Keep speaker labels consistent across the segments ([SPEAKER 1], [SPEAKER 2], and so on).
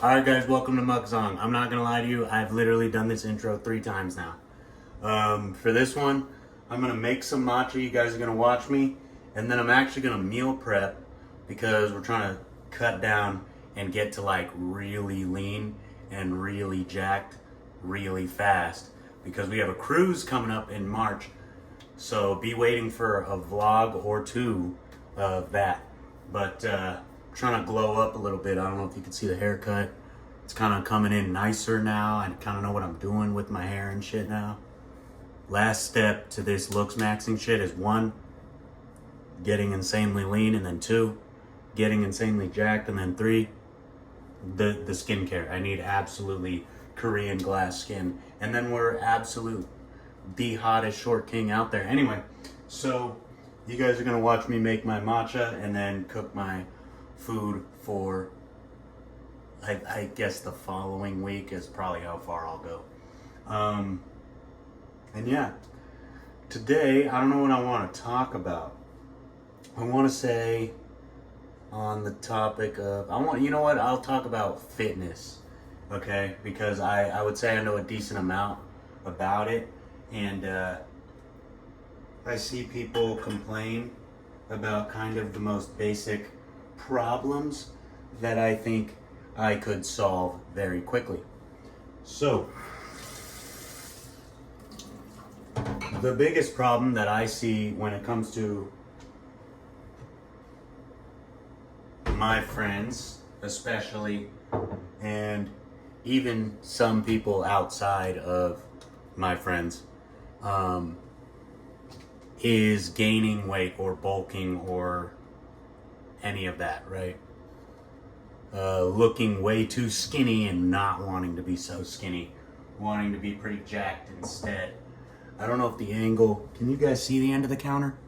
[SPEAKER 1] Alright guys, welcome to Mukzang. I'm not gonna lie to you, I've literally done this intro 3 times now. For this one, I'm gonna make some matcha, you guys are gonna watch me, and then I'm actually gonna meal prep because we're trying to cut down and get to like really lean and really jacked really fast because we have a cruise coming up in March. So be waiting for a vlog or 2 of that. But trying to glow up a little bit. I don't know if you can see the haircut. It's kind of coming in nicer now. I kind of know what I'm doing with my hair and shit now. Last step to this looks maxing shit is 1, getting insanely lean, and then 2, getting insanely jacked, and then 3, the skincare. I need absolutely Korean glass skin. And then we're absolute the hottest short king out there. Anyway, so you guys are gonna watch me make my matcha and then cook my food for, I guess the following week is probably how far I'll go. And yeah, today, I don't know what I want to talk about. I want to say on the topic of, you know what, I'll talk about fitness, okay? Because I would say I know a decent amount about it, and I see people complain about kind of the most basic problems that I think I could solve very quickly. So, the biggest problem that I see when it comes to my friends, especially, and even some people outside of my friends, is gaining weight or bulking or any of that, right? Looking way too skinny and not wanting to be so skinny, wanting to be pretty jacked instead. I don't know if the angle, can you guys see the end of the counter?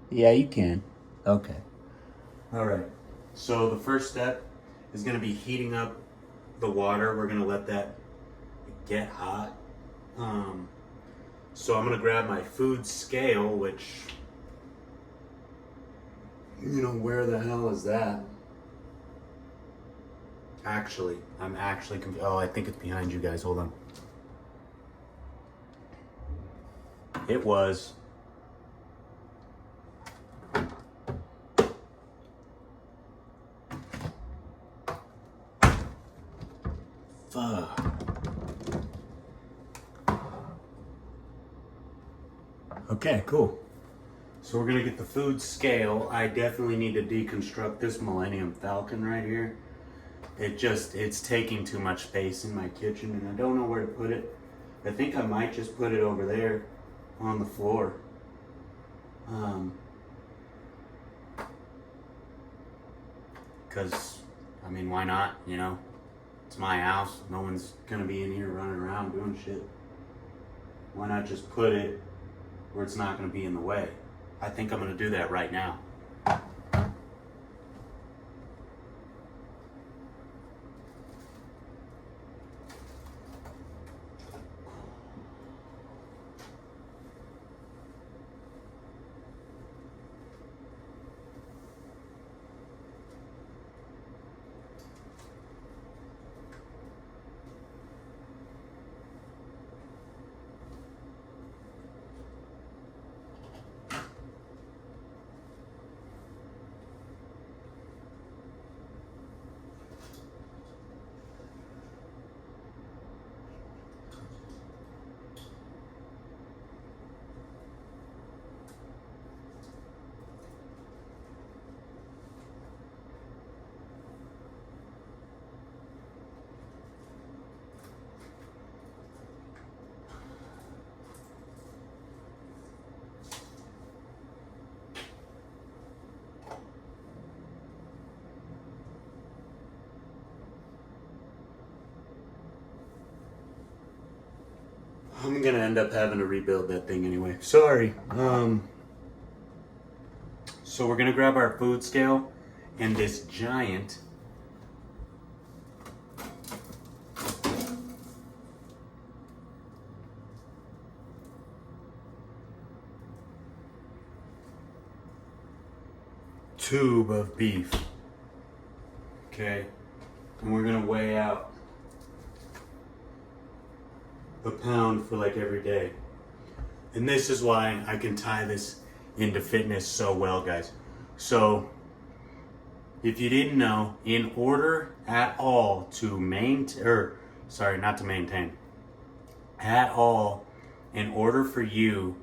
[SPEAKER 1] Yeah, you can. Okay. All right. So the first step is going to be heating up the water. We're going to let that get hot. So I'm going to grab my food scale, which, you know, where the hell is that? Actually, I'm actually confused. Oh, I think it's behind you guys. Hold on. It was. Fuck. Okay, cool. So we're gonna get the food scale. I definitely need to deconstruct this Millennium Falcon right here. It's taking too much space in my kitchen and I don't know where to put it. I think I might just put it over there on the floor. Cause, I mean, why not, you know? It's my house. No one's gonna be in here running around doing shit. Why not just put it where it's not gonna be in the way? I think I'm gonna do that right now. I'm gonna end up having to rebuild that thing anyway. Sorry. So we're gonna grab our food scale and this giant tube of beef. Okay, and we're gonna weigh out a pound for like every day. And this is why I can tie this into fitness so well, guys. So, if you didn't know, in order at all to at all, in order for you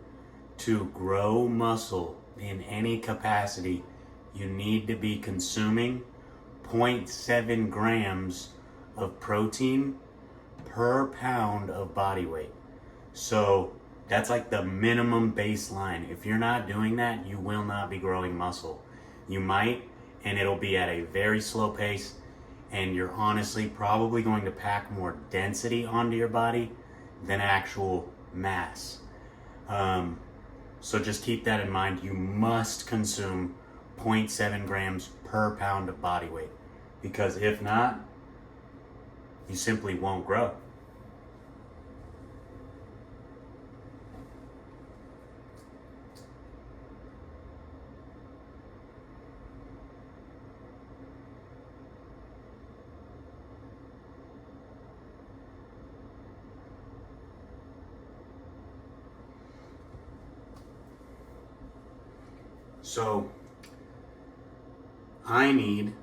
[SPEAKER 1] to grow muscle in any capacity, you need to be consuming 0.7 grams of protein per pound of body weight. So that's like the minimum baseline. If you're not doing that, you will not be growing muscle. You might, and it'll be at a very slow pace, and you're honestly probably going to pack more density onto your body than actual mass. So just keep that in mind. You must consume 0.7 grams per pound of body weight, because if not, you simply won't grow. So I need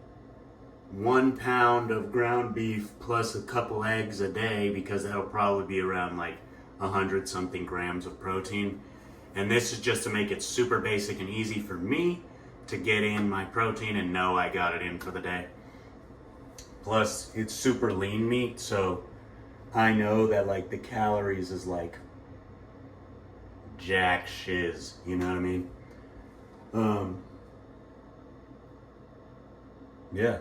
[SPEAKER 1] 1 pound of ground beef plus a couple eggs a day, because that'll probably be around like 100 something grams of protein. And this is just to make it super basic and easy for me to get in my protein and know I got it in for the day. Plus it's super lean meat, so I know that like the calories is like jack shiz, you know what I mean? Yeah.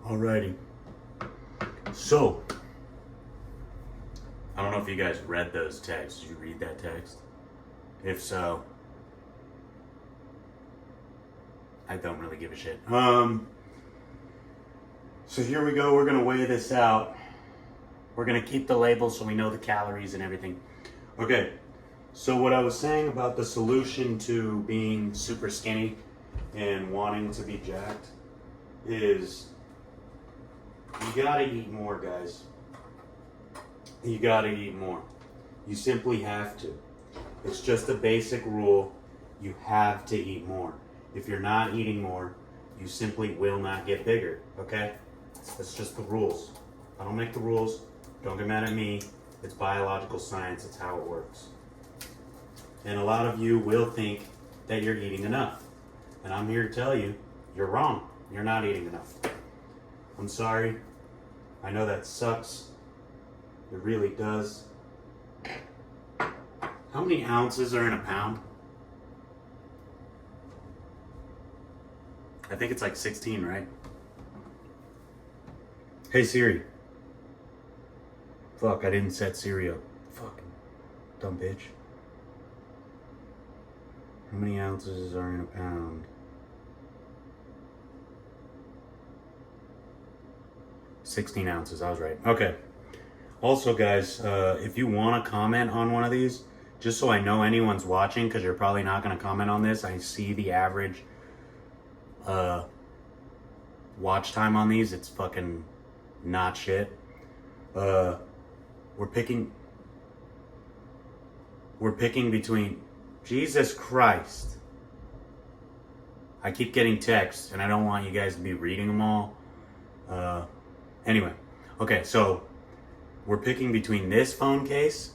[SPEAKER 1] Alrighty. So, I don't know if you guys read those texts. Did you read that text? If so, I don't really give a shit. So here we go. We're gonna weigh this out. We're gonna keep the labels so we know the calories and everything. Okay. So what I was saying about the solution to being super skinny and wanting to be jacked is you gotta eat more, guys. You gotta eat more. You simply have to. It's just a basic rule. You have to eat more. If you're not eating more, you simply will not get bigger, okay? That's just the rules. I don't make the rules. Don't get mad at me. It's biological science. It's how it works. And a lot of you will think that you're eating enough. And I'm here to tell you, you're wrong. You're not eating enough. I'm sorry. I know that sucks. It really does. How many ounces are in a pound? I think it's like 16, right? Hey Siri. Fuck, I didn't set Siri up. Fucking dumb bitch. How many ounces are in a pound? 16 ounces, I was right. Okay. Also, guys, if you want to comment on one of these, just so I know anyone's watching, because you're probably not going to comment on this. I see the average watch time on these. It's fucking not shit. We're picking between... Jesus Christ. I keep getting texts, and I don't want you guys to be reading them all. Anyway, okay, so we're picking between this phone case.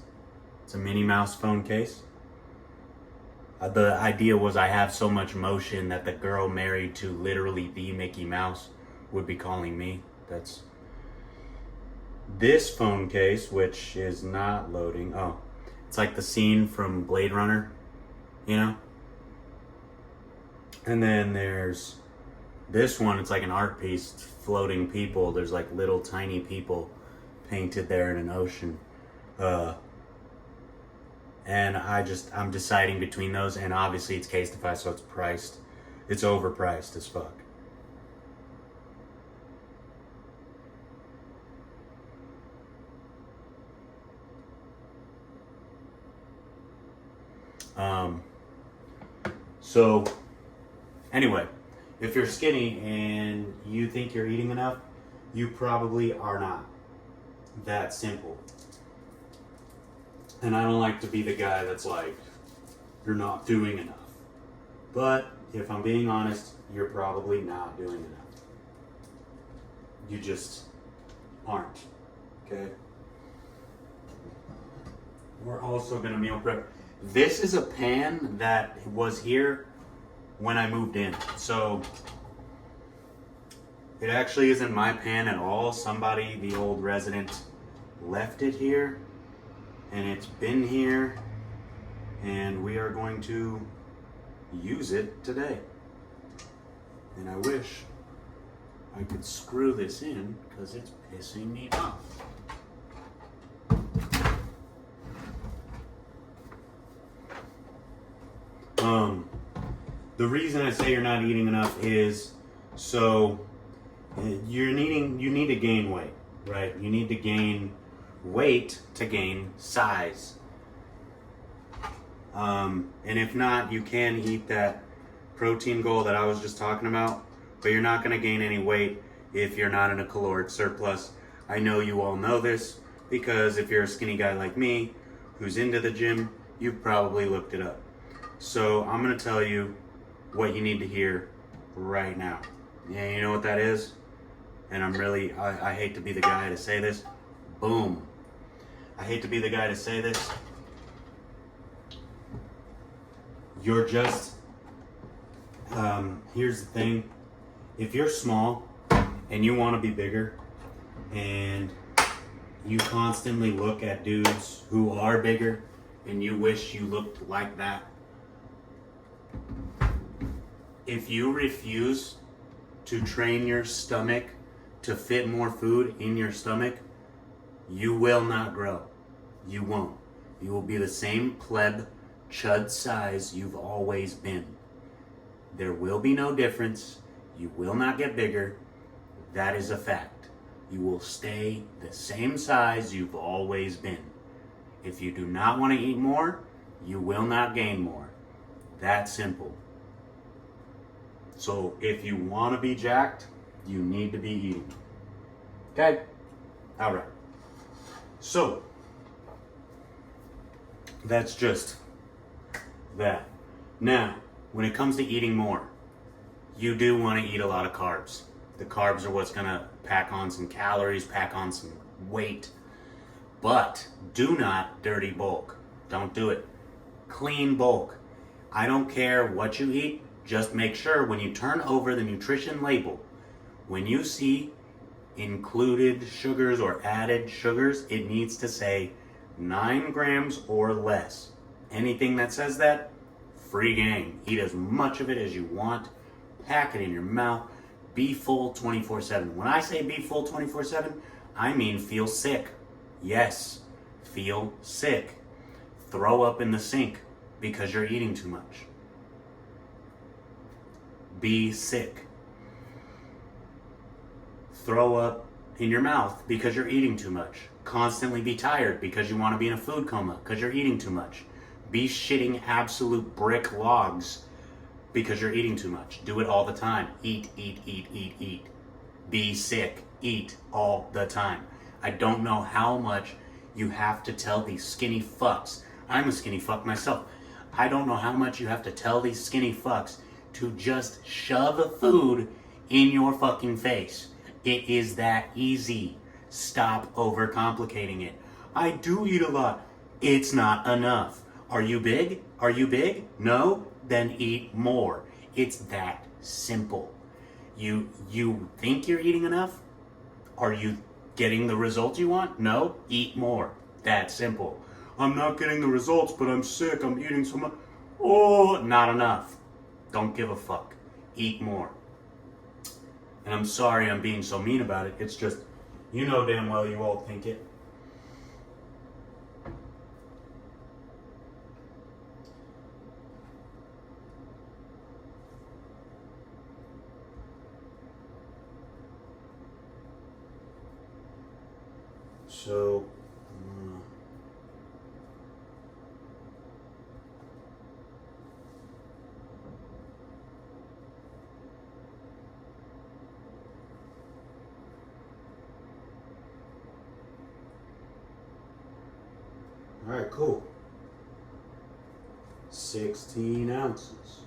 [SPEAKER 1] It's a Minnie Mouse phone case. The idea was I have so much motion that the girl married to literally the Mickey Mouse would be calling me. That's this phone case, which is not loading. Oh, it's like the scene from Blade Runner, you know? And then there's this one. It's like an art piece. It's floating people. There's like little tiny people painted there in an ocean. And I'm deciding between those, and obviously it's Casetify, so it's overpriced as fuck. So anyway, if you're skinny and you think you're eating enough, you probably are not. That simple. And I don't like to be the guy that's like, you're not doing enough. But if I'm being honest, you're probably not doing enough. You just aren't. Okay? We're also gonna meal prep. This is a pan that was here when I moved in. So it actually isn't my pan at all. Somebody, the old resident, left it here. And it's been here. And we are going to use it today. And I wish I could screw this in because it's pissing me off. The reason I say you're not eating enough is so you need to gain weight, right? You need to gain weight to gain size. And if not, you can eat that protein goal that I was just talking about, but you're not going to gain any weight if you're not in a caloric surplus. I know you all know this because if you're a skinny guy like me who's into the gym, you've probably looked it up. So I'm going to tell you what you need to hear right now. Yeah, you know what that is? And I hate to be the guy to say this. Boom. I hate to be the guy to say this. You're just, here's the thing. If you're small and you want to be bigger and you constantly look at dudes who are bigger and you wish you looked like that, if you refuse to train your stomach to fit more food in your stomach, you will not grow. You won't. You will be the same pleb, chud size you've always been. There will be no difference. You will not get bigger. That is a fact. You will stay the same size you've always been. If you do not want to eat more, you will not gain more. That simple. So if you want to be jacked, you need to be eating. Okay? All right. So that's just that. Now, when it comes to eating more, you do want to eat a lot of carbs. The carbs are what's going to pack on some calories, pack on some weight. But do not dirty bulk. Don't do it. Clean bulk. I don't care what you eat. Just make sure when you turn over the nutrition label, when you see included sugars or added sugars, it needs to say 9 grams or less. Anything that says that, free game. Eat as much of it as you want. Pack it in your mouth. Be full 24/7. When I say be full 24/7, I mean feel sick. Yes, feel sick. Throw up in the sink because you're eating too much. Be sick. Throw up in your mouth because you're eating too much. Constantly be tired because you want to be in a food coma because you're eating too much. Be shitting absolute brick logs because you're eating too much. Do it all the time. Eat, eat, eat, eat, eat. Be sick. Eat all the time. I don't know how much you have to tell these skinny fucks. I'm a skinny fuck myself. I don't know how much you have to tell these skinny fucks to just shove food in your fucking face. It is that easy. Stop overcomplicating it. I do eat a lot. It's not enough. Are you big? Are you big? No? Then eat more. It's that simple. You think you're eating enough? Are you getting the results you want? No? Eat more. That simple. I'm not getting the results, but I'm sick. I'm eating so much. Oh, not enough. Don't give a fuck. Eat more. And I'm sorry I'm being so mean about it. It's just, you know damn well you all think it. So, all right, cool. 16 ounces.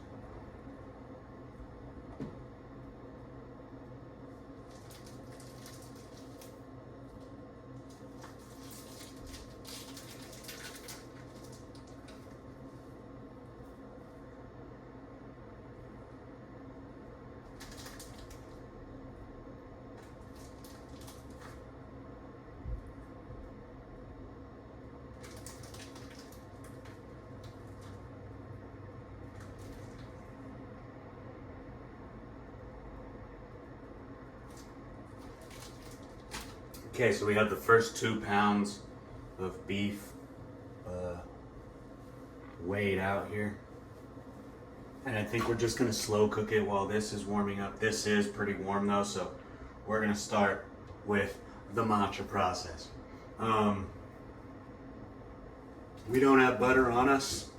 [SPEAKER 1] Okay, so we have the first 2 pounds of beef weighed out here. And I think we're just gonna slow cook it while this is warming up. This is pretty warm though, so we're gonna start with the matcha process. We don't have butter on us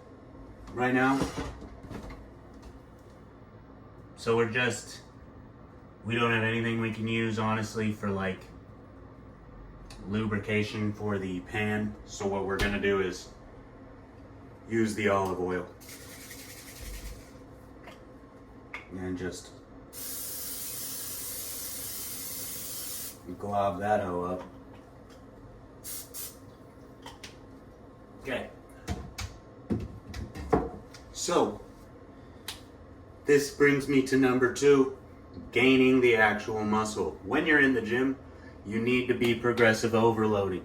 [SPEAKER 1] right now. So we don't have anything we can use honestly for like lubrication for the pan. So what we're gonna do is use the olive oil and just glob that hoe up. Okay. So this brings me to number 2, gaining the actual muscle. When you're in the gym, you need to be progressive overloading.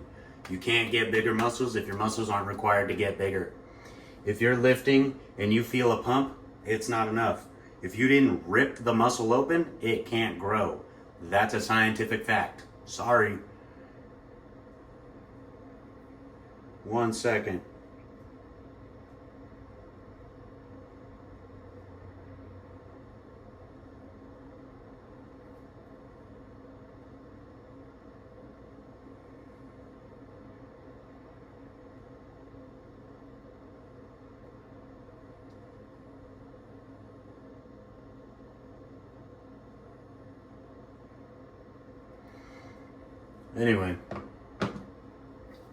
[SPEAKER 1] You can't get bigger muscles if your muscles aren't required to get bigger. If you're lifting and you feel a pump, it's not enough. If you didn't rip the muscle open, it can't grow. That's a scientific fact. Sorry. 1 second. Anyway,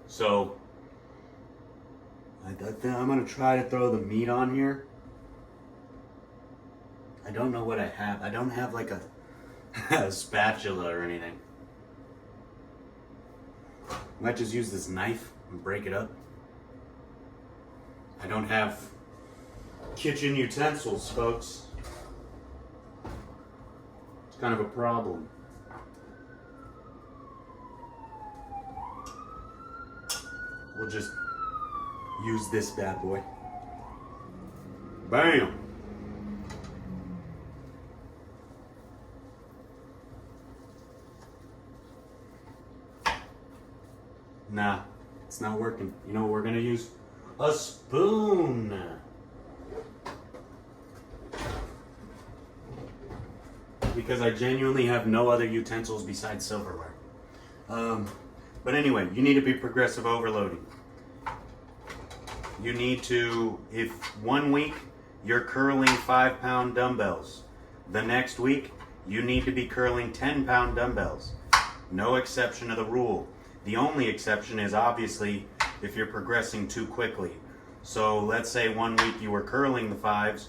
[SPEAKER 1] so I'm gonna try to throw the meat on here. I don't know what I have. I don't have like a spatula or anything. Might just use this knife and break it up. I don't have kitchen utensils, folks. It's kind of a problem. We'll just use this bad boy. Bam! Nah, it's not working. You know what we're gonna use? A spoon! Because I genuinely have no other utensils besides silverware. But anyway, you need to be progressive overloading. You need to, if 1 week you're curling 5-pound dumbbells, the next week you need to be curling 10-pound dumbbells. No exception to the rule. The only exception is obviously if you're progressing too quickly. So let's say 1 week you were curling the 5s,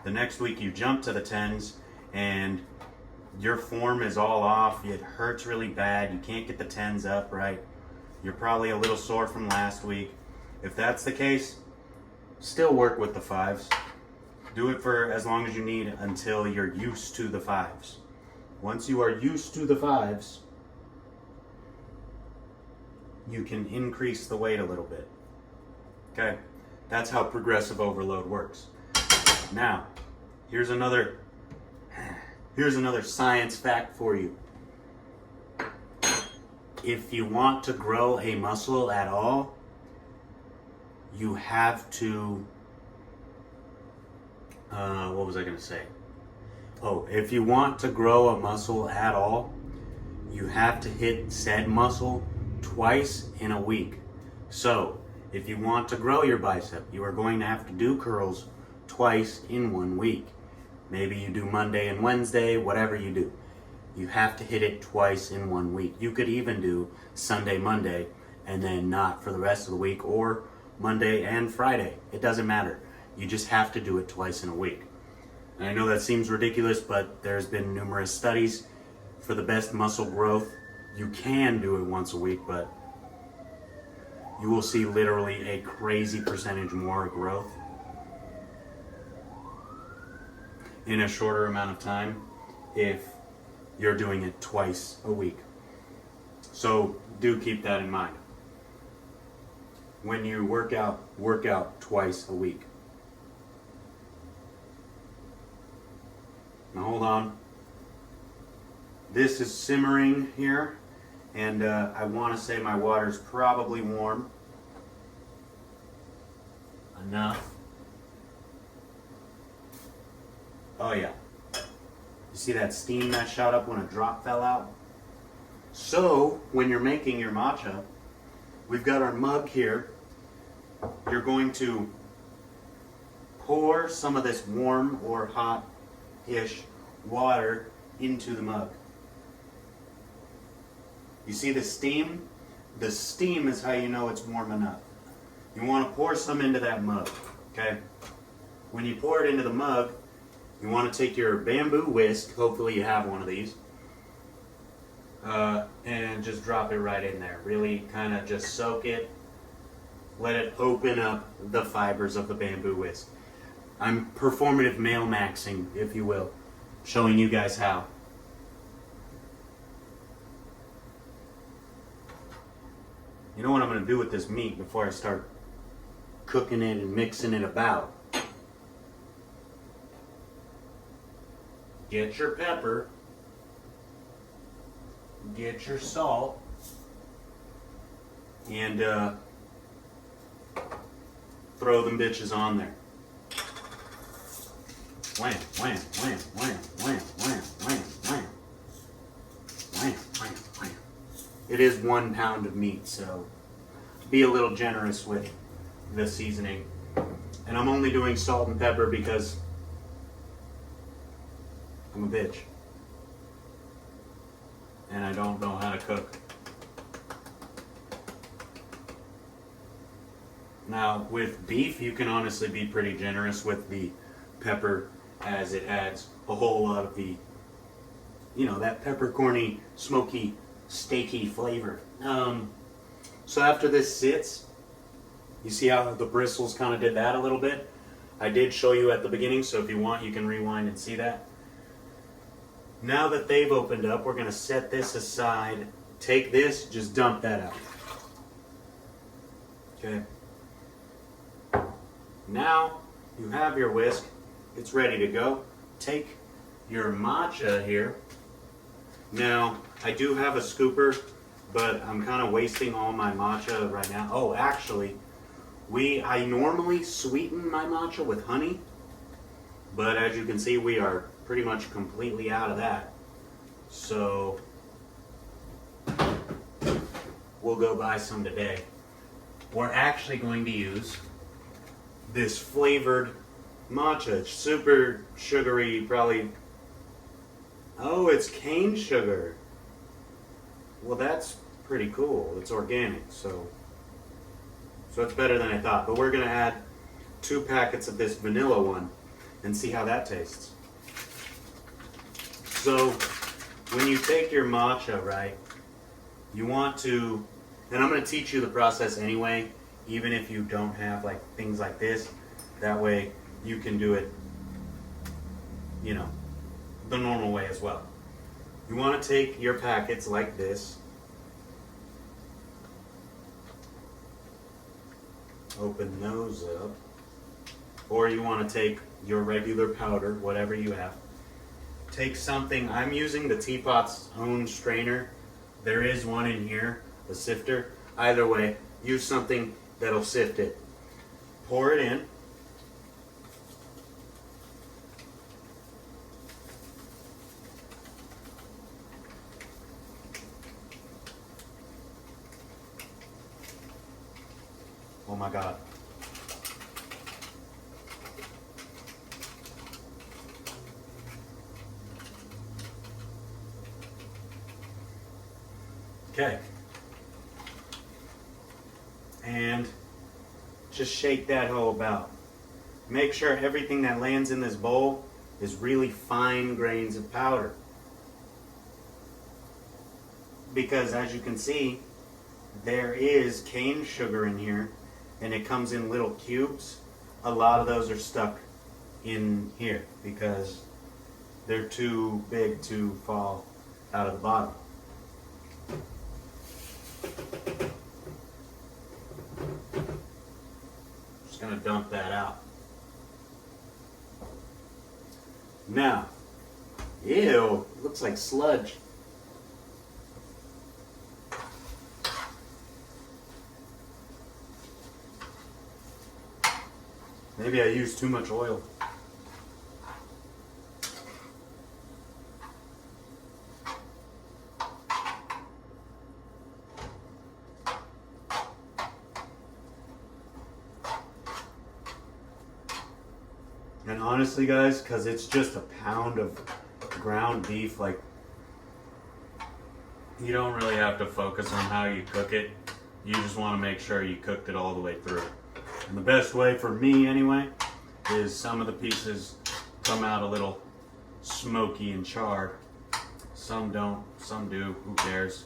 [SPEAKER 1] the next week you jump to the 10s, and your form is all off, it hurts really bad, you can't get the 10s up right, you're probably a little sore from last week. If that's the case, still work with the 5s. Do it for as long as you need until you're used to the 5s. Once you are used to the 5s, you can increase the weight a little bit. Okay? That's how progressive overload works. Now, Here's another science fact for you. If you want to grow a muscle at all, you have to, what was I going to say? Oh, if you want to grow a muscle at all, you have to hit said muscle twice in a week. So, if you want to grow your bicep, you are going to have to do curls twice in 1 week. Maybe you do Monday and Wednesday, whatever you do. You have to hit it twice in 1 week. You could even do Sunday, Monday, and then not for the rest of the week, or Monday and Friday. It doesn't matter. You just have to do it twice in a week. And I know that seems ridiculous, but there's been numerous studies for the best muscle growth. You can do it once a week, but you will see literally a crazy percentage more growth in a shorter amount of time if you're doing it twice a week. So do keep that in mind. When you work out twice a week. Now hold on. This is simmering here, and I want to say my water's probably warm enough. Oh yeah. You see that steam that shot up when a drop fell out? So, when you're making your matcha, we've got our mug here. You're going to pour some of this warm or hot-ish water into the mug. You see the steam? The steam is how you know it's warm enough. You want to pour some into that mug, okay? When you pour it into the mug, you want to take your bamboo whisk, hopefully you have one of these, and just drop it right in there. Really kind of just soak it. Let it open up the fibers of the bamboo whisk. I'm performative male maxing, if you will, showing you guys how. You know what I'm going to do with this meat before I start cooking it and mixing it about? Get your pepper, get your salt, and throw them bitches on there. Wham, wham, wham, wham, wham, wham, wham, wham. Wham, wham, wham. It is 1 pound of meat, so be a little generous with the seasoning. And I'm only doing salt and pepper because I'm a bitch. And I don't know how to cook. Now, with beef, you can honestly be pretty generous with the pepper, as it adds a whole lot of the, you know, that peppercorny, smoky, steaky flavor. So after this sits, you see how the bristles kind of did that a little bit? I did show you at the beginning, so if you want, you can rewind and see that. Now that they've opened up, we're going to set this aside. Take this, just dump that out. Okay. Now you have your whisk. It's ready to go. Take your matcha here. Now, I do have a scooper, but I'm kind of wasting all my matcha right now. Oh, actually, I normally sweeten my matcha with honey, but as you can see, we are pretty much completely out of that. So we'll go buy some today. We're actually going to use this flavored matcha. It's super sugary, probably. Oh, it's cane sugar. Well, that's pretty cool. It's organic, so it's better than I thought. But we're going to add 2 packets of this vanilla one and see how that tastes. So when you take your matcha, right, you want to, and I'm going to teach you the process anyway, even if you don't have like things like this. That way you can do it, you know, the normal way as well. You want to take your packets like this, open those up, or you want to take your regular powder, whatever you have. Take something, I'm using the Teapot's own strainer. There is one in here, a sifter. Either way, use something that'll sift it. Pour it in. Oh my God. Okay. And just shake that hoe about. Make sure everything that lands in this bowl is really fine grains of powder. Because as you can see, there is cane sugar in here, and it comes in little cubes. A lot of those are stuck in here because they're too big to fall out of the bottom. Just gonna dump that out. Now, ew, looks like sludge. Maybe I used too much oil. And honestly, guys, because it's just a pound of ground beef, like, you don't really have to focus on how you cook it. You just want to make sure you cooked it all the way through. And the best way for me, anyway, is some of the pieces come out a little smoky and charred. Some don't, some do, who cares?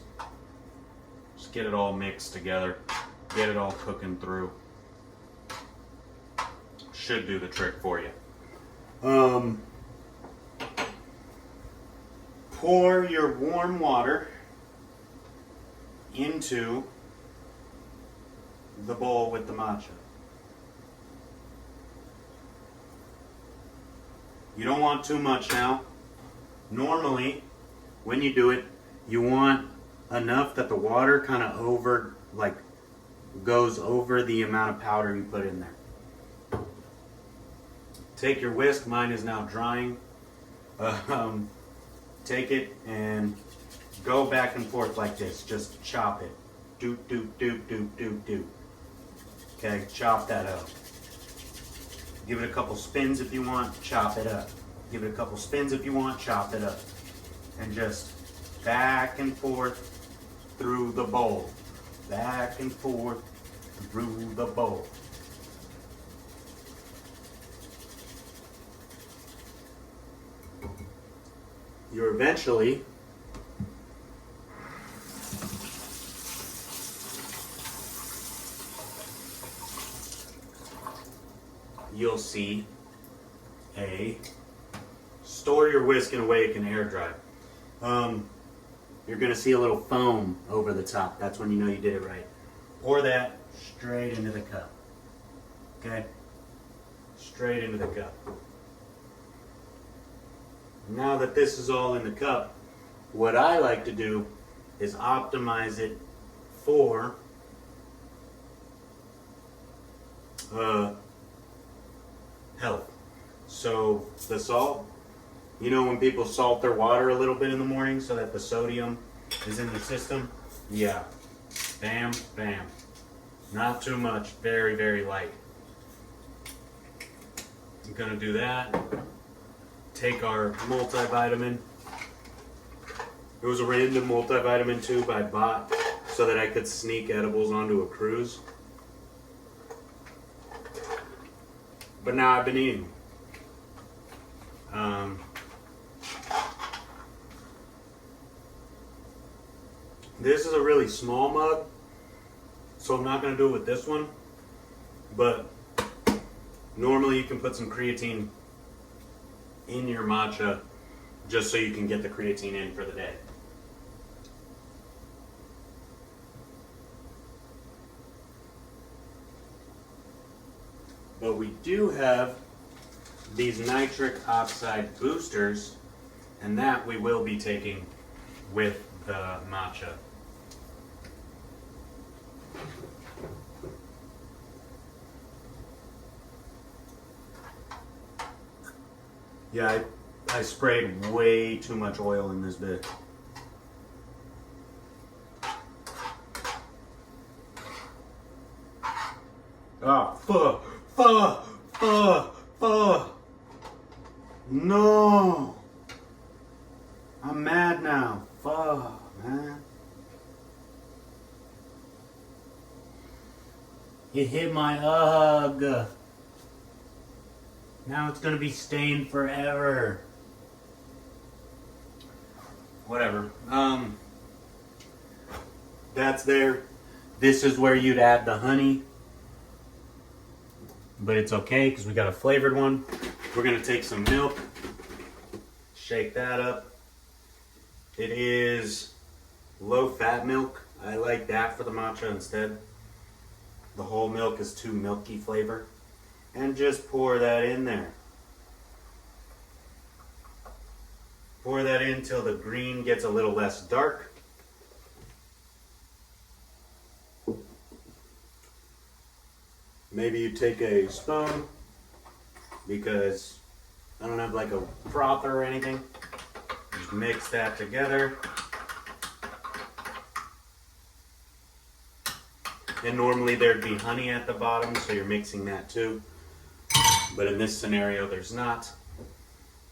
[SPEAKER 1] Just get it all mixed together. Get it all cooking through. Should do the trick for you. Pour your warm water into the bowl with the matcha. You don't want too much now. Normally, when you do it, you want enough that the water kind of goes over the amount of powder you put in there. Take your whisk, mine is now drying. Take it and go back and forth like this. Just chop it. Do, do, do, do, do, do. Okay, chop that up. Give it a couple spins if you want, chop it up. Give it a couple spins if you want, chop it up. And just back and forth through the bowl. Back and forth through the bowl. You're eventually you'll see store your whisk in a way it can air dry. You're gonna see a little foam over the top. That's when you know you did it right. Pour that straight into the cup. Okay? Straight into the cup. Now that this is all in the cup, what I like to do is optimize it for health. So the salt, you know when people salt their water a little bit in the morning so that the sodium is in the system? Yeah. Bam, bam. Not too much, very, very light. I'm gonna do that. Take our multivitamin. It was a random multivitamin tube I bought so that I could sneak edibles onto a cruise. But now I've been eating. This is a really small mug, so I'm not going to do it with this one. But normally you can put some creatine in your matcha just so you can get the creatine in for the day. But we do have these nitric oxide boosters, and that we will be taking with the matcha. Yeah, I sprayed way too much oil in this bit. No! I'm mad now. Fuck, man. It hit my UGG. Now it's gonna be stained forever. Whatever. That's there. This is where you'd add the honey. But it's okay because we got a flavored one. We're gonna take some milk, shake that up. It is low fat milk. I like that for the matcha instead. The whole milk is too milky flavor. And just pour that in there. Pour that in till the green gets a little less dark. Maybe you take a spoon because I don't have like a frother or anything. Just mix that together. And normally there'd be honey at the bottom, so you're mixing that too. But in this scenario, there's not.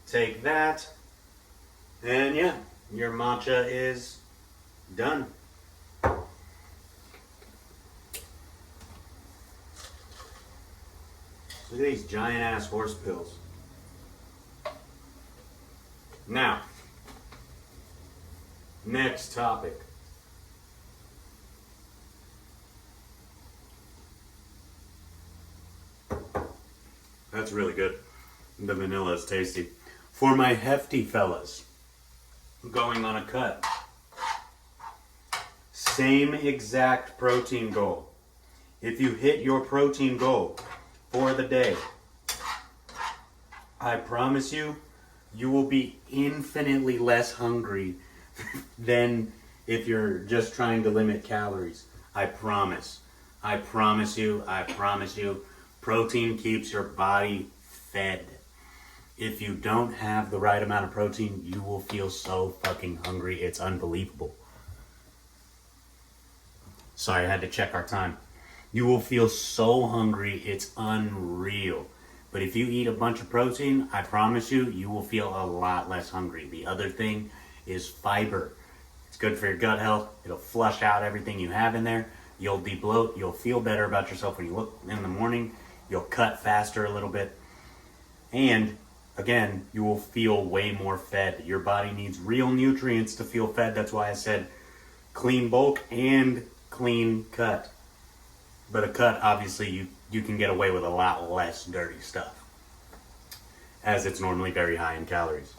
[SPEAKER 1] Take that, and yeah, your matcha is done. Look at these giant ass horse pills. Now, next topic. That's really good. The vanilla is tasty. For my hefty fellas going on a cut, same exact protein goal. If you hit your protein goal for the day, I promise you, you will be infinitely less hungry than if you're just trying to limit calories. I promise. I promise you. I promise you. Protein keeps your body fed. If you don't have the right amount of protein, you will feel so fucking hungry. It's unbelievable. Sorry, I had to check our time. You will feel so hungry, it's unreal. But if you eat a bunch of protein, I promise you, you will feel a lot less hungry. The other thing is fiber. It's good for your gut health. It'll flush out everything you have in there. You'll de-bloat. You'll feel better about yourself when you look in the morning. You'll cut faster a little bit. And again, you will feel way more fed. Your body needs real nutrients to feel fed. That's why I said clean bulk and clean cut. But a cut, obviously, you can get away with a lot less dirty stuff, as it's normally very high in calories.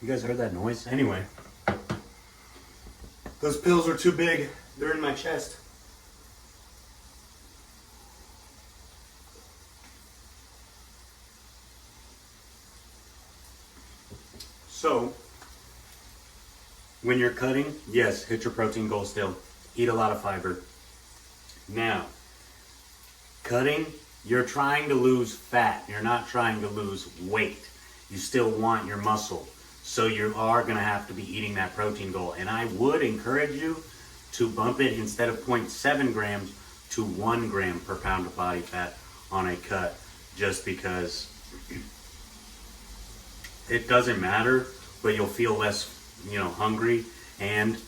[SPEAKER 1] You guys heard that noise? Anyway, those pills are too big. They're in my chest. So, when you're cutting, yes, hit your protein goal still. Eat a lot of fiber. Now, cutting, you're trying to lose fat. You're not trying to lose weight. You still want your muscle. So you are going to have to be eating that protein goal. And I would encourage you to bump it instead of 0.7 grams to 1 gram per pound of body fat on a cut. Just because it doesn't matter, but you'll feel less, hungry. And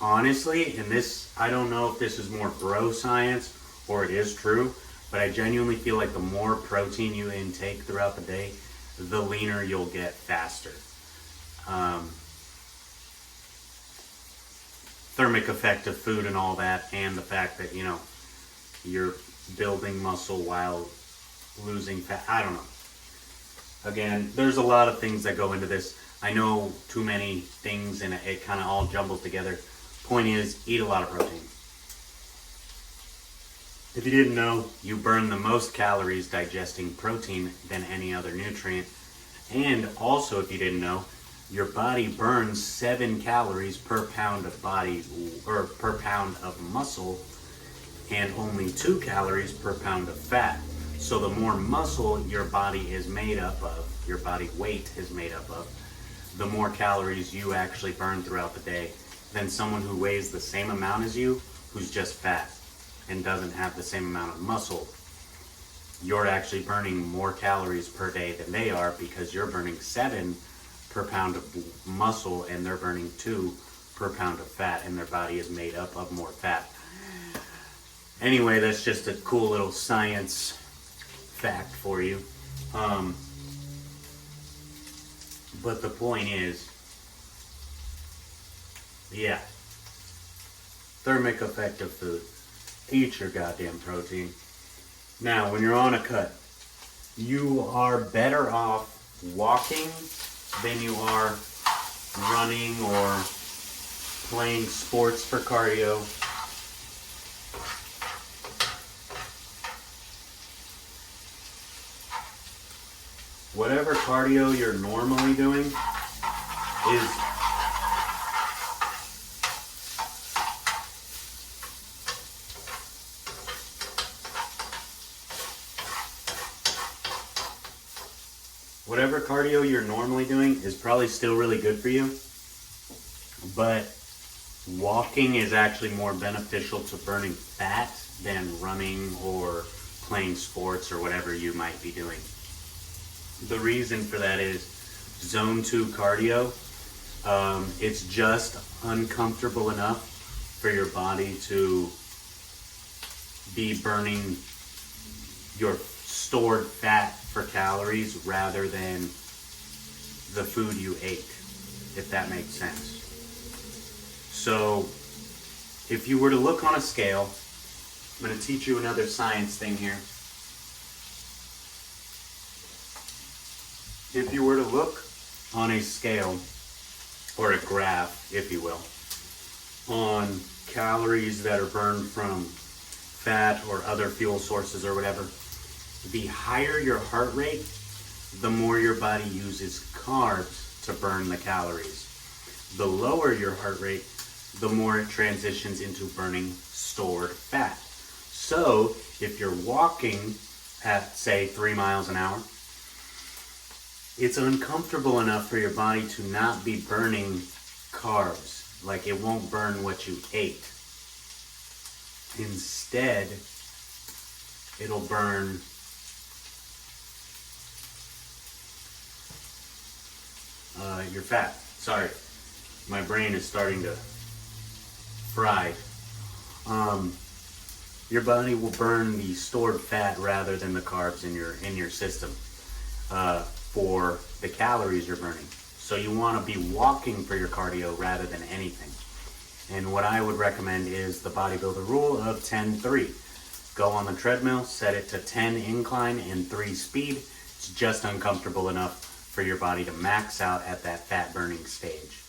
[SPEAKER 1] honestly, in this, I don't know if this is more bro science or it is true, but I genuinely feel like the more protein you intake throughout the day, the leaner you'll get faster. thermic effect of food and all that, and the fact that, you know, you're building muscle while losing fat. I don't know. Again, there's a lot of things that go into this. I know too many things and it kind of all jumbles together. Point is, eat a lot of protein. If you didn't know, you burn the most calories digesting protein than any other nutrient. And also, if you didn't know, your body burns 7 calories per pound of body, or per pound of muscle, and only 2 calories per pound of fat. So the more muscle your body is made up of, your body weight is made up of, the more calories you actually burn throughout the day than someone who weighs the same amount as you, who's just fat and doesn't have the same amount of muscle. You're actually burning more calories per day than they are, because you're burning 7 per pound of muscle and they're burning 2 per pound of fat, and their body is made up of more fat. Anyway, that's just a cool little science fact for you. But the point is, yeah, thermic effect of food. Eat your goddamn protein. Now, when you're on a cut, you are better off walking than you are running or playing sports for cardio. Whatever cardio you're normally doing is probably still really good for you, but walking is actually more beneficial to burning fat than running or playing sports or whatever you might be doing. The reason for that is zone 2 cardio, it's just uncomfortable enough for your body to be burning your stored fat for calories rather than the food you ate, if that makes sense. So if you were to look on a scale, I'm going to teach you another science thing here. If you were to look on a scale, or a graph, if you will, on calories that are burned from fat or other fuel sources or whatever, the higher your heart rate, the more your body uses carbs to burn the calories. The lower your heart rate, the more it transitions into burning stored fat. So if you're walking at, say, 3 miles an hour, it's uncomfortable enough for your body to not be burning carbs. Like, it won't burn what you ate. Instead, it'll burn your fat. Sorry, my brain is starting to fry. Your body will burn the stored fat rather than the carbs in your system for the calories you're burning. So you want to be walking for your cardio rather than anything. And what I would recommend is the bodybuilder rule of 10-3. Go on the treadmill, set it to 10 incline and 3 speed. It's just uncomfortable enough for your body to max out at that fat burning stage.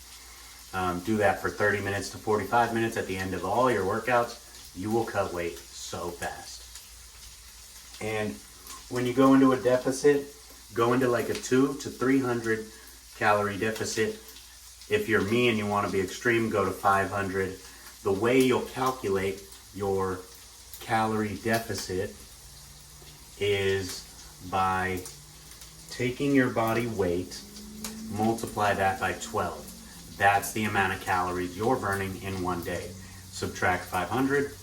[SPEAKER 1] Do that for 30 minutes to 45 minutes at the end of all your workouts. You will cut weight so fast. And when you go into a deficit, go into like a 200 to 300 calorie deficit. If you're me and you want to be extreme, go to 500. The way you'll calculate your calorie deficit is by taking your body weight, multiply that by 12. That's the amount of calories you're burning in one day. Subtract 500,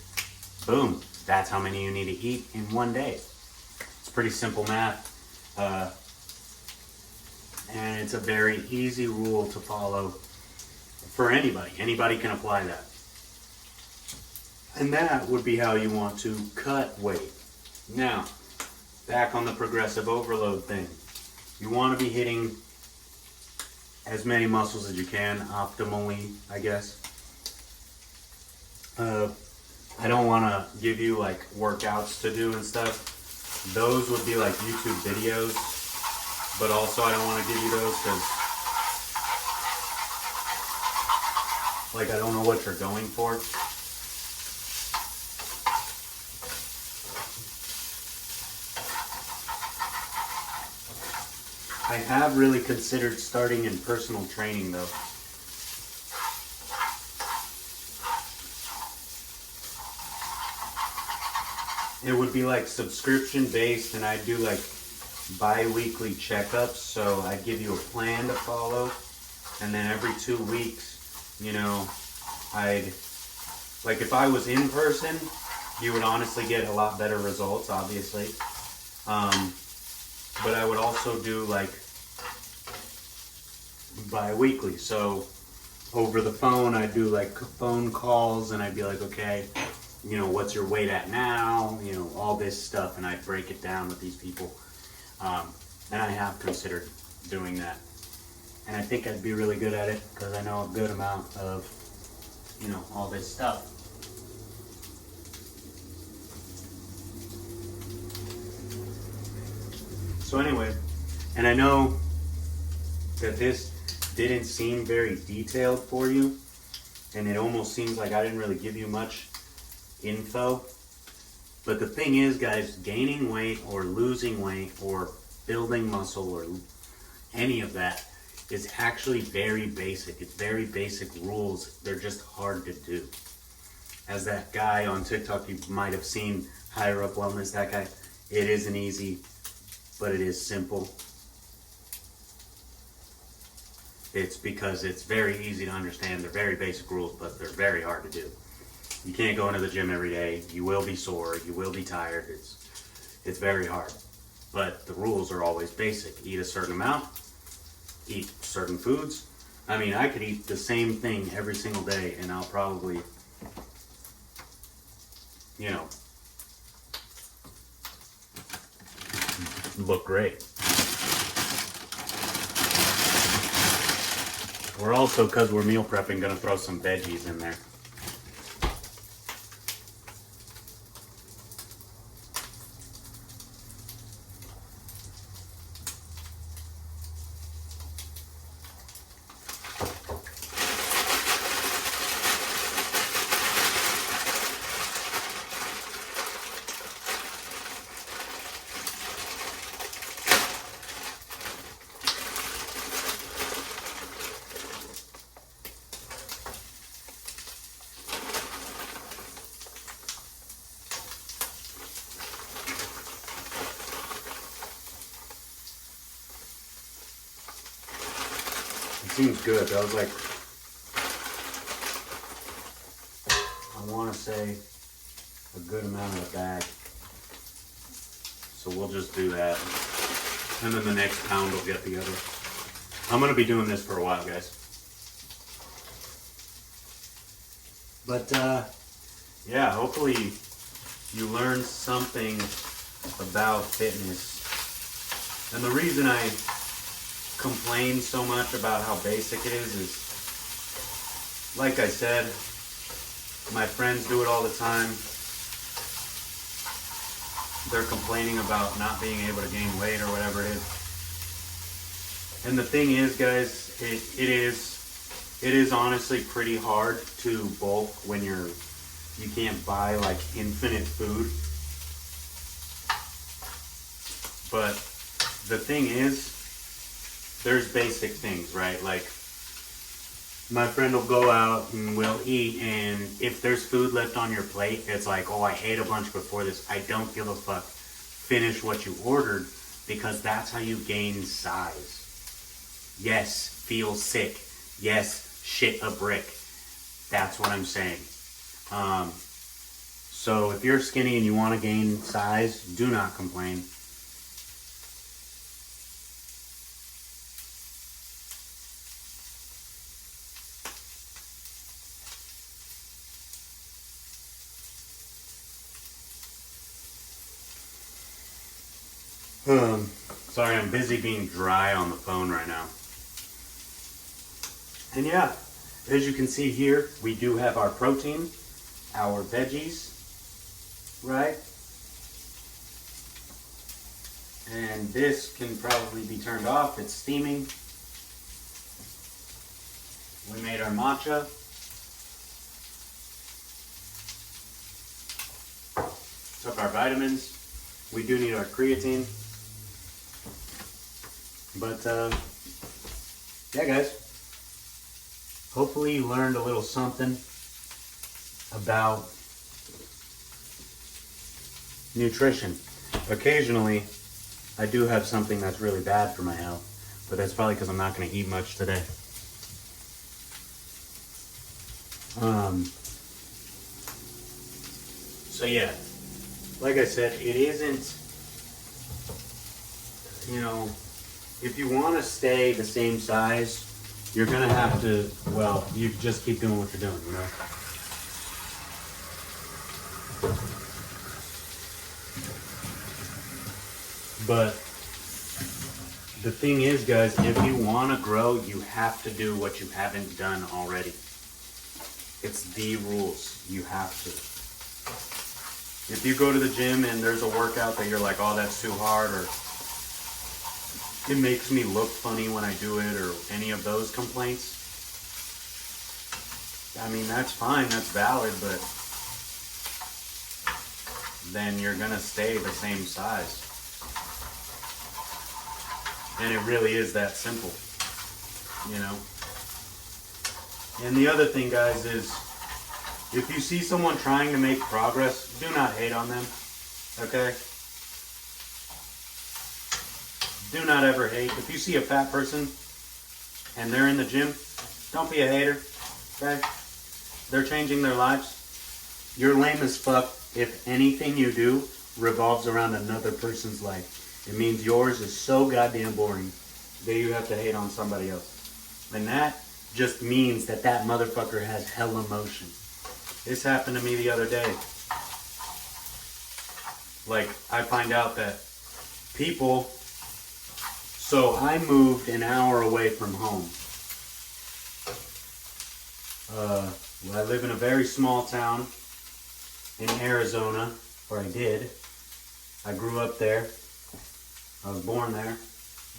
[SPEAKER 1] boom, that's how many you need to eat in one day. It's pretty simple math, and it's a very easy rule to follow for anybody. Anybody can apply that. And that would be how you want to cut weight. Now, back on the progressive overload thing. You want to be hitting as many muscles as you can, optimally, I guess. I don't want to give you like workouts to do and stuff. Those would be like YouTube videos, but also I don't want to give you those because like I don't know what you're going for. I have really considered starting in personal training though. It would be like subscription based, and I'd do like bi-weekly checkups. So I'd give you a plan to follow, and then every 2 weeks, you know, I'd, like if I was in person, you would honestly get a lot better results, obviously. But I would also do like bi-weekly. So over the phone, I'd do like phone calls, and I'd be like, okay, you know, what's your weight at now? You know, all this stuff, and I'd break it down with these people. And I have considered doing that. And I think I'd be really good at it because I know a good amount of, you know, all this stuff. So anyway, and I know that this didn't seem very detailed for you, and it almost seems like I didn't really give you much info. But the thing is, guys, gaining weight or losing weight or building muscle or any of that is actually very basic. It's very basic rules. They're just hard to do. As that guy on TikTok you might have seen, Higher Up Wellness, that guy, it isn't easy, but it is simple. It's because it's very easy to understand. They're very basic rules, but they're very hard to do. You can't go into the gym every day. You will be sore. You will be tired. It's very hard. But the rules are always basic. Eat a certain amount. Eat certain foods. I mean, I could eat the same thing every single day, and I'll probably, you know, look great. We're also, because we're meal prepping, going to throw some veggies in there. Seems good. That was like, I want to say a good amount of the bag. So we'll just do that. And then the next pound will get the other. I'm going to be doing this for a while, guys. But yeah, hopefully you learned something about fitness. And the reason I complain so much about how basic it is, like I said, my friends do it all the time. They're complaining about not being able to gain weight or whatever it is. And the thing is, guys, it is honestly pretty hard to bulk when you can't buy like infinite food. But the thing is, there's basic things, right? Like, my friend will go out and we'll eat, and if there's food left on your plate, it's like, oh, I ate a bunch before this. I don't give a fuck. Finish what you ordered, because that's how you gain size. Yes, feel sick. Yes, shit a brick. That's what I'm saying. So if you're skinny and you want to gain size, do not complain. Sorry, I'm busy being dry on the phone right now. And yeah, as you can see here, we do have our protein. our veggies, right? And this can probably be turned off. It's steaming. We made our matcha. Took our vitamins. We do need our creatine. But yeah, guys. Hopefully you learned a little something about nutrition. Occasionally, I do have something that's really bad for my health, but that's probably because I'm not going to eat much today. So yeah, like I said, it isn't, you know, if you want to stay the same size, you're going to have to, well, you just keep doing what you're doing, you know? But the thing is, guys, if you want to grow, you have to do what you haven't done already. It's the rules. You have to. If you go to the gym and there's a workout that you're like, oh, that's too hard, or it makes me look funny when I do it, or any of those complaints, I mean, that's fine, that's valid, but then you're going to stay the same size. And it really is that simple, you know? And the other thing, guys, is if you see someone trying to make progress, do not hate on them, okay? Do not ever hate. If you see a fat person and they're in the gym, don't be a hater, okay? They're changing their lives. You're lame as fuck if anything you do revolves around another person's life. It means yours is so goddamn boring that you have to hate on somebody else. And that just means that that motherfucker has hella motion. This happened to me the other day. Like, I find out that people... So I moved an hour away from home. I live in a very small town in Arizona, or I did. I grew up there. I was born there.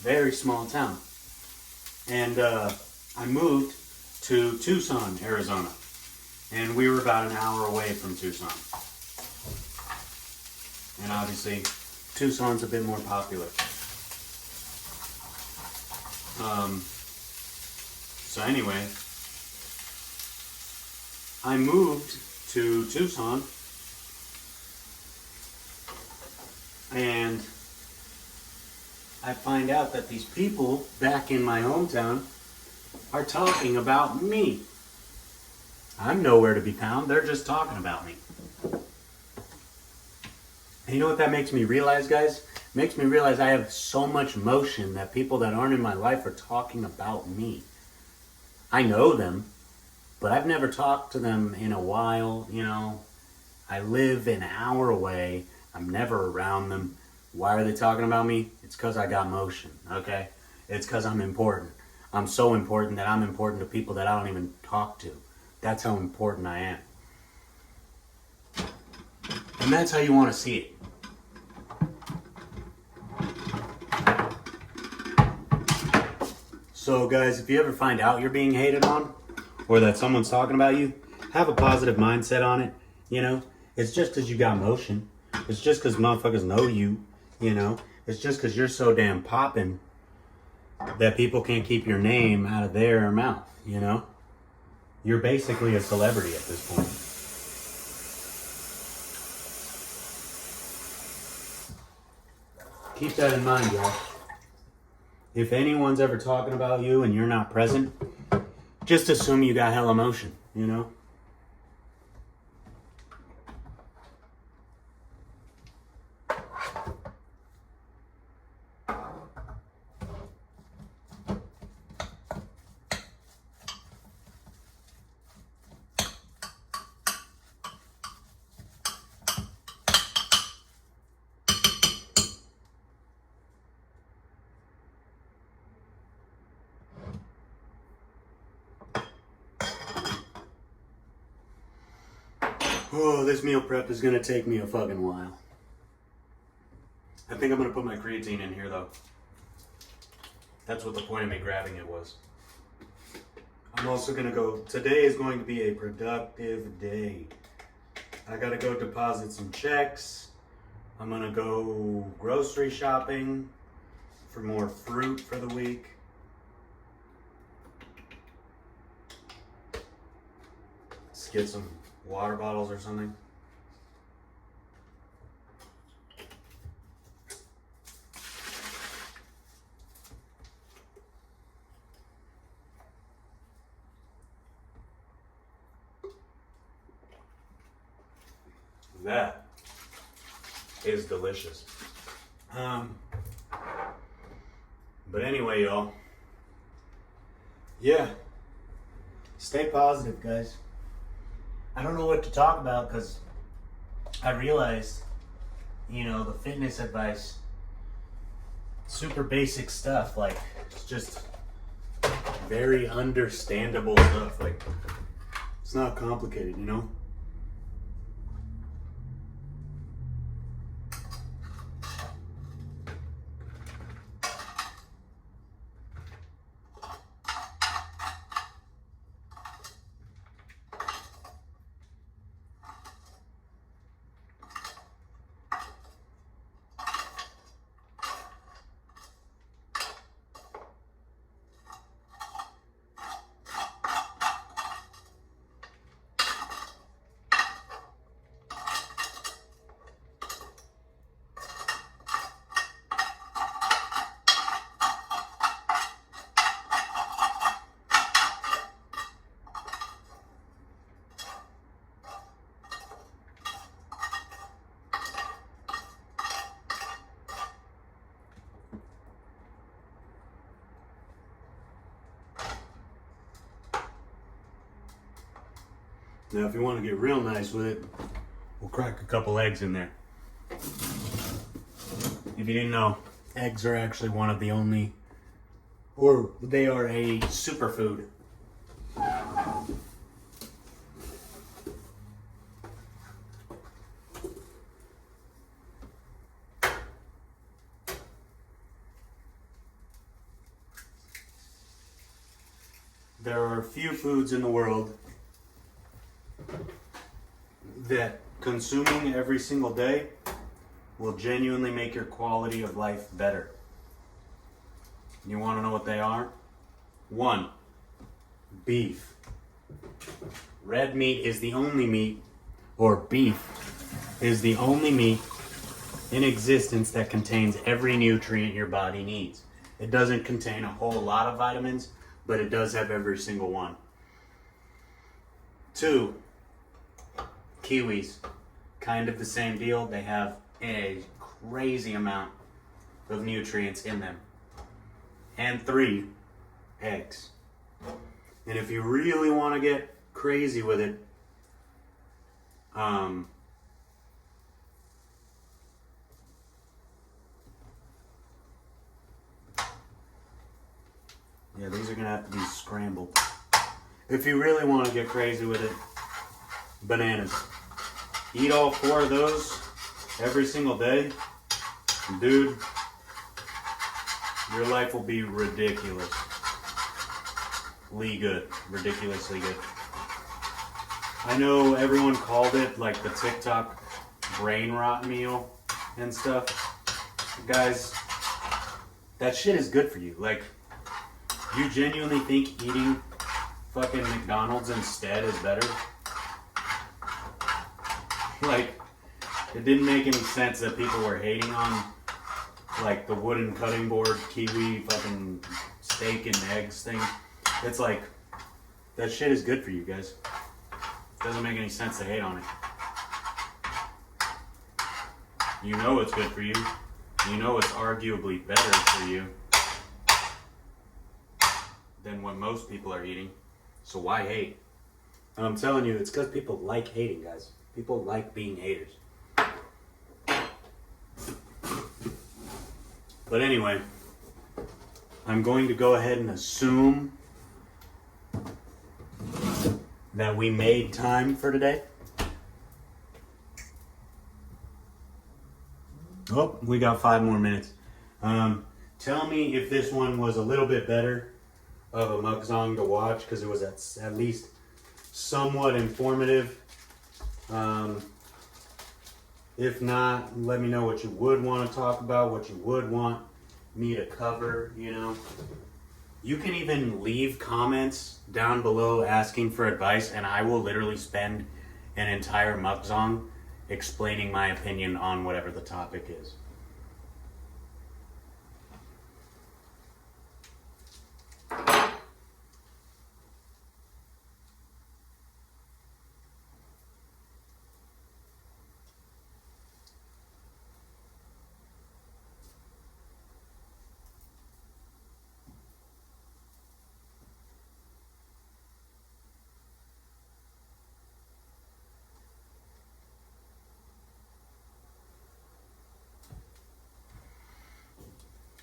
[SPEAKER 1] Very small town. And I moved to Tucson, Arizona. And we were about an hour away from Tucson. And obviously, Tucson's a bit more popular. So anyway, I moved to Tucson, and I find out that these people back in my hometown are talking about me. I'm nowhere to be found. They're just talking about me. And you know what that makes me realize, guys? It makes me realize I have so much motion that people that aren't in my life are talking about me. I know them, but I've never talked to them in a while, you know. I live an hour away. I'm never around them. Why are they talking about me? It's because I got motion, okay? It's because I'm important. I'm so important that I'm important to people that I don't even talk to. That's how important I am. And that's how you want to see it. So guys, if you ever find out you're being hated on, or that someone's talking about you, have a positive mindset on it, you know? It's just because you got motion. It's just because motherfuckers know you, you know? It's just because you're so damn poppin' that people can't keep your name out of their mouth, you know? You're basically a celebrity at this point. Keep that in mind, y'all. If anyone's ever talking about you and you're not present, just assume you got hella motion, you know? Oh, this meal prep is gonna take me a fucking while. I think I'm gonna put my creatine in here though. That's what the point of me grabbing it was. I'm also gonna go, today is going to be a productive day. I gotta go deposit some checks. I'm gonna go grocery shopping for more fruit for the week. Let's get some water bottles or something. That is delicious. But anyway, y'all. Yeah. Stay positive, guys. I don't know what to talk about because I realized, the fitness advice, super basic stuff, like it's just very understandable stuff. Like it's not complicated, Now, if you want to get real nice with it, we'll crack a couple eggs in there. If you didn't know, eggs are actually one of the only, or they are a superfood. There are few foods in the world that consuming every single day will genuinely make your quality of life better. You want to know what they are? 1, beef. Red meat is the only meat, or beef is the only meat in existence that contains every nutrient your body needs. It doesn't contain a whole lot of vitamins, but it does have every single one. 2, kiwis, kind of the same deal. They have a crazy amount of nutrients in them. And 3, eggs. And if you really want to get crazy with it, yeah, these are gonna have to be scrambled. If you really want to get crazy with it, bananas. Eat all 4 of those every single day. Dude, your life will be ridiculously good. Ridiculously good. I know everyone called it like the TikTok brain rot meal and stuff. Guys, that shit is good for you. Like, you genuinely think eating fucking McDonald's instead is better? Like, it didn't make any sense that people were hating on, like, the wooden cutting board, kiwi, fucking steak and eggs thing. It's like, that shit is good for you guys. Doesn't make any sense to hate on it. You know it's good for you. You know it's arguably better for you than what most people are eating. So why hate? And I'm telling you, it's because people like hating, guys. People like being haters. But anyway, I'm going to go ahead and assume that we made time for today. Oh, we got 5 more minutes. Tell me if this one was a little bit better of a mukzang to watch, because it was at least somewhat informative. If not, let me know what you would want to talk about, what you would want me to cover, you know. You can even leave comments down below asking for advice, and I will literally spend an entire mukzang explaining my opinion on whatever the topic is.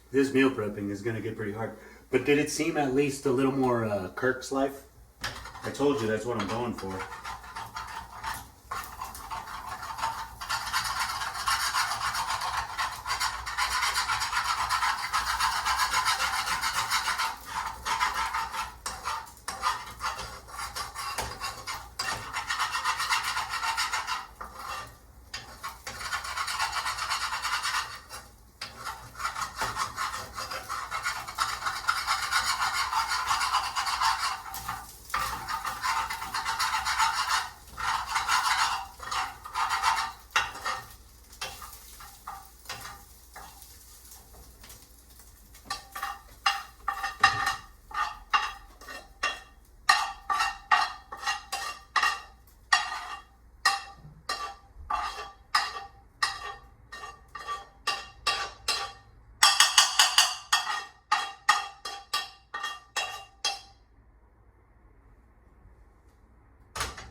[SPEAKER 1] This meal prepping is going to get pretty hard. But did it seem at least a little more Kirk's life? I told you that's what I'm going for.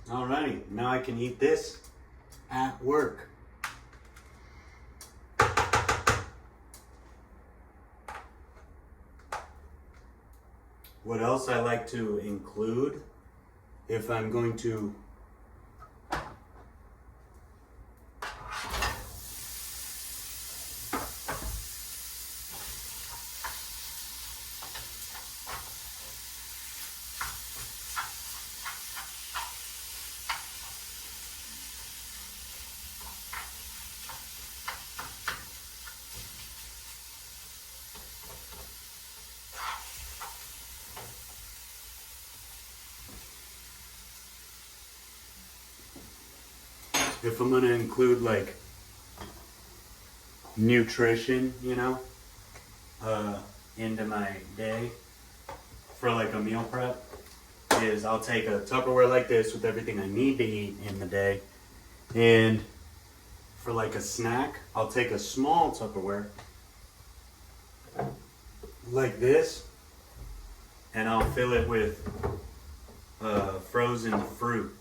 [SPEAKER 1] Alrighty, now I can eat this at work. What else I like to include if I'm going to if I'm gonna include like nutrition, you know, into my day for like a meal prep, is I'll take a Tupperware like this with everything I need to eat in the day, and for like a snack, I'll take a small Tupperware like this, and I'll fill it with frozen fruit.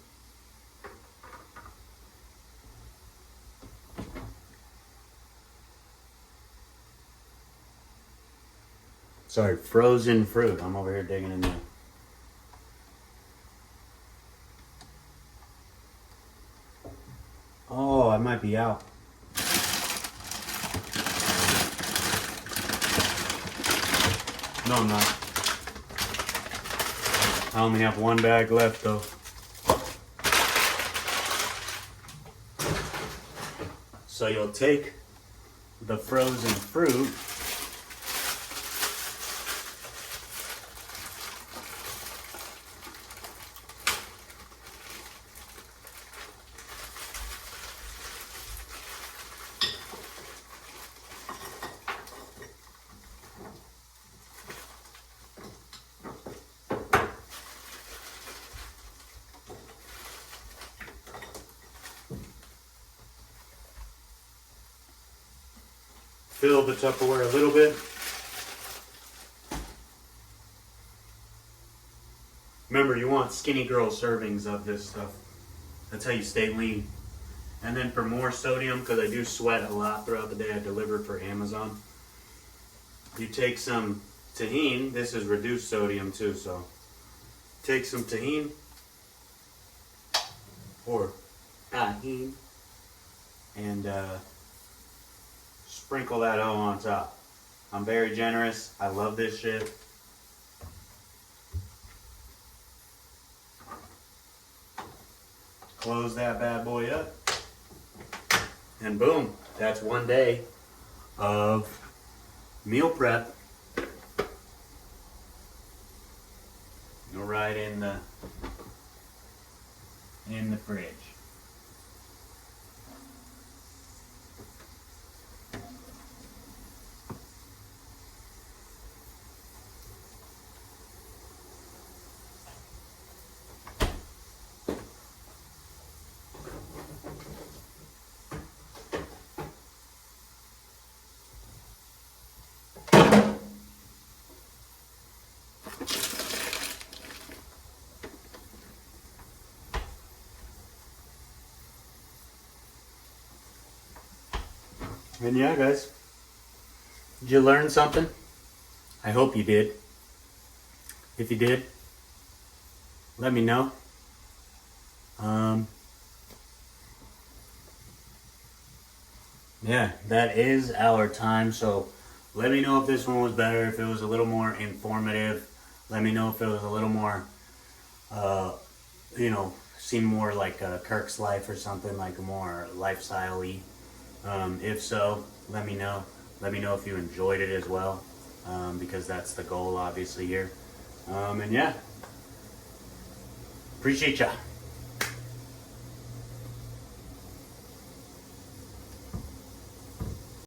[SPEAKER 1] Sorry, frozen fruit. I'm over here digging in there. Oh, I might be out. No, I'm not. I only have 1 bag left though. So you'll take the frozen fruit, fill the Tupperware a little bit. Remember, you want skinny girl servings of this stuff. That's how you stay lean. And then for more sodium, because I do sweat a lot throughout the day, I deliver for Amazon. You take some tahini. This is reduced sodium too, so take some tahini or tahini and sprinkle that O on top. I'm very generous. I love this shit. Close that bad boy up. And boom, that's one day of meal prep. Go right in the fridge. And yeah, guys, did you learn something? I hope you did. If you did, let me know. Yeah, that is our time. So let me know if this one was better, if it was a little more informative. Let me know if it was a little more, seemed more like Kirk's life or something, like more lifestyle-y. If so, let me know. Let me know if you enjoyed it as well, because that's the goal, obviously, here. And yeah, appreciate ya.